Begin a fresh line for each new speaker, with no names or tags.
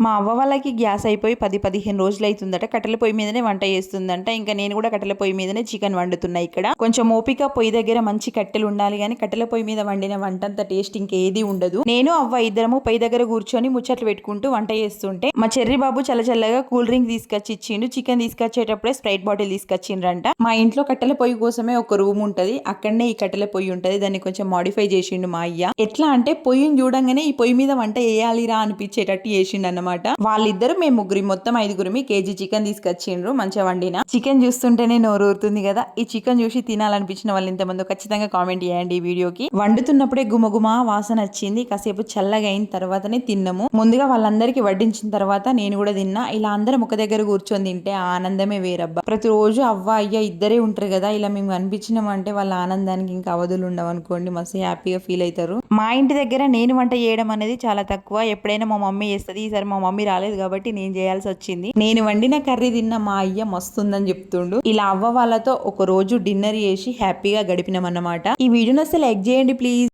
మా అవ్వ వాళ్ళకి గ్యాస్ అయిపోయి 10-15 రోజులు అవుతుందట. కట్టెల పొయ్యి మీదనే వంట చేస్తుందంట. ఇంకా నేను కూడా కట్టెల పొయ్యి మీదనే చికెన్ వండుతున్నా. ఇక్కడ కొంచెం ఓపిక, పొయ్యి దగ్గర మంచి కట్టెలు ఉండాలి కానీ కట్టెల పొయ్యి మీద వండిన వంట అంత టేస్ట్ ఇంకేది ఉండదు. నేను అవ్వ ఇద్దరము పొయ్యి దగ్గర కూర్చొని ముచ్చట్లు పెట్టుకుంటూ వంట చేస్తుంటే మా చెర్రి బాబు చల్లగా కూల్ డ్రింక్ తీసుకొచ్చి ఇచ్చిండు. చికెన్ తీసుకొచ్చేటప్పుడే స్ప్రైట్ బాటిల్ తీసుకొచ్చిండ్రంట. మా ఇంట్లో కట్టెల పొయ్యి కోసమే ఒక రూమ్ ఉంటది, అక్కడనే ఈ కట్టెల పొయ్యి ఉంటది. దాన్ని కొంచెం మాడిఫై చేసిండు మా అయ్య. ఎట్లా అంటే పొయ్యిని చూడంగానే ఈ పొయ్యి మీద వంట వేయాలిరా అనిపించేటట్టు చేసిండు అన్నమాట. వాళ్ళిద్దరు మేము ముగ్గురి మొత్తం 5గురిమి కేజీ చికెన్ తీసుకొచ్చిండ్రు. మంచిగా వండిన చికెన్ చూస్తుంటేనే నోరు ఊరుతుంది కదా. ఈ చికెన్ చూసి తినాలనిపించిన వాళ్ళు ఇంతమంది ఖచ్చితంగా కామెంట్ చేయండి. ఈ వీడియోకి వండుతున్నప్పుడే గుమగుమ వాసన వచ్చింది. కాసేపు చల్లగా అయిన తర్వాతనే తిన్నాము. ముందుగా వాళ్ళందరికీ వడ్డించిన తర్వాత నేను కూడా తిన్నా. ఇలా అందరం ఒక దగ్గర కూర్చొని తింటే ఆనందమే వేరబ్బా. ప్రతిరోజు అవ్వ అయ్య ఇద్దరే ఉంటారు కదా, ఇలా మేము కనిపించినామంటే వాళ్ళ ఆనందానికి ఇంకా అవధులు ఉండవు అనుకోండి. మస్తు హ్యాపీగా ఫీల్ అవుతారు. మా ఇంటి దగ్గర నేను వంట చేయడం అనేది చాలా తక్కువ. ఎప్పుడైనా మా మమ్మీ చేస్తుంది. ఈసారి మా మమ్మీ రాలేదు కాబట్టి నేను చేయాల్సి వచ్చింది. నేను వండిన కర్రీ తిన్న మా అయ్య మస్తుందని చెప్తుండు. ఇలా అవ్వ వాళ్ళతో ఒక రోజు డిన్నర్ చేసి హ్యాపీగా గడిపినామన్నమాట. ఈ వీడియోని అసలు లైక్ చేయండి ప్లీజ్.